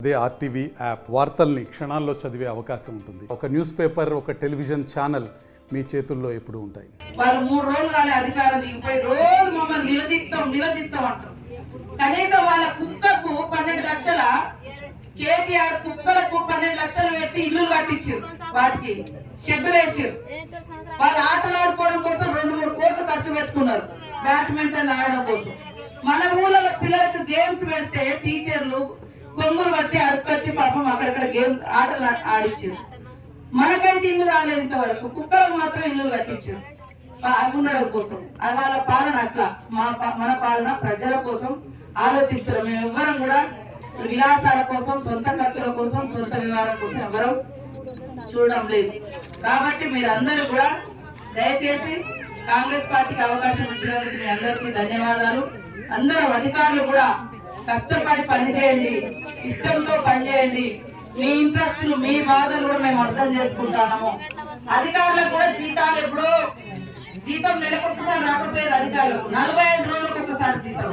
అదే RTV app వార్తల్ని క్షణాల్లో చదివే అవకాశం ఉంటుంది. ఒక న్యూస్ పేపర్, ఒక టెలివిజన్ ఛానల్ మీ చేతుల్లో ఎప్పుడు ఉంటాయి. వాళ్ళు 3 రోజులు కానీ అధికారం దిగిపోయి రోజు మమ్మల్ని నిలదీస్తాం అంటారు. కనీసం వాళ్ళ కుక్కకు 12 లక్షల కేటీఆర్ కుక్కలకు 12 లక్షలు పెట్టి ఇల్లు కట్టించారు, వాటికి షెడ్లు వేసారు. వాళ్ళ ఆటలు ఆడుకోవడం కోసం 2-3 కోట్లు ఖర్చు పెట్టుకున్నారు బ్యాడ్మింటన్ ఆడడం కోసం. మన ఊళ్ళో పిల్లలకు గేమ్స్ పెడితే టీచర్లు కొంగులు బట్టి అడుకొచ్చి పాపం అక్కడక్కడ గేమ్స్ ఆటలు ఆడిచ్చారు. మనకైతే ఇల్లు రాలేదు ఇంతవరకు, కుక్కలకు మాత్రం ఇల్లు కట్టించారు ఉండడం కోసం. వాళ్ళ పాలన అట్లా, మన పాలన ప్రజల కోసం ఆలోచిస్తున్నాం. మేము ఎవ్వరం కూడా విలాసాల కోసం, సొంత ఖర్చుల కోసం, సొంత వివరాల కోసం ఎవరం చూడడం లేదు. కాబట్టి మీరందరూ కూడా దయచేసి కాంగ్రెస్ పార్టీకి అవకాశం ఇచ్చినందుకు మీ అందరికీ ధన్యవాదాలు. అందరూ అధికారులు కూడా కష్టపడి పనిచేయండి, ఇష్టంతో పనిచేయండి. మీ ఇంట్రెస్ట్లు, మీ బాధలు కూడా మేము అర్థం చేసుకుంటాము. అధికారులకు కూడా జీతాలు ఎప్పుడో జీతం నెలకొకసారి రాకపోయేది అధికారులకు, 45 రోజులకు ఒకసారి జీతం,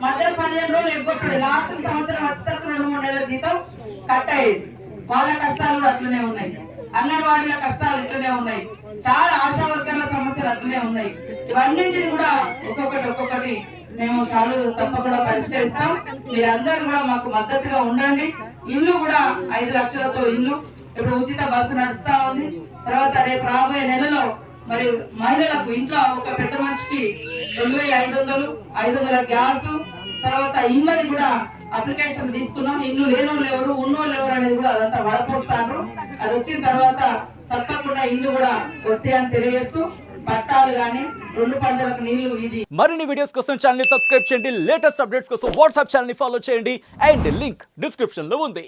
మధ్యలో 15 రోజులు ఎగ్గొట్టడు. లాస్ట్ సంవత్సరం వచ్చేసరికి 2-3 నెలల జీతం కట్ అయ్యేది. వాళ్ళ కష్టాలు కూడా అట్లనే ఉన్నాయి, అంగన్వాడీల కష్టాలు ఇట్లనే ఉన్నాయి, చాలా ఆశా వర్కర్ల సమస్యలు అట్లనే ఉన్నాయి. ఇవన్నింటిని కూడా ఒక్కొక్కటి మేము సార్లు తప్పకుండా పరిష్కరిస్తాం. మీరందరూ కూడా మాకు మద్దతుగా ఉండండి. ఇల్లు కూడా 5 లక్షలతో ఇల్లు, ఇప్పుడు ఉచిత బస్సు నడుస్తా ఉంది. తర్వాత రేపు రాబోయే నెలలో మరి మహిళలకు ఇంట్లో ఒక పెద్ద మనిషికి 2500, 500 గ్యాస్, తర్వాత ఇళ్ళది కూడా అప్లికేషన్ తీసుకున్నాం. ఇల్లు లేనోళ్ళు ఎవరు, ఉన్నోళ్ళు ఎవరు అనేది కూడా అదంతా వడపోస్తారు. అది వచ్చిన తర్వాత తప్పకుండా ఇల్లు కూడా వస్తాయని తెలియజేస్తూ, పట్టాలు గాని 2 పంటలకు నీళ్లు. ఇది మరిన్ని వీడియోస్ కోసం ఛానల్ ని సబ్స్క్రైబ్ చేయండి. లేటెస్ట్ అప్డేట్స్ కోసం వాట్సాప్ ఛానల్ ని ఫాలో చేయండి. అండ్ లింక్ డిస్క్రిప్షన్ లో ఉంది.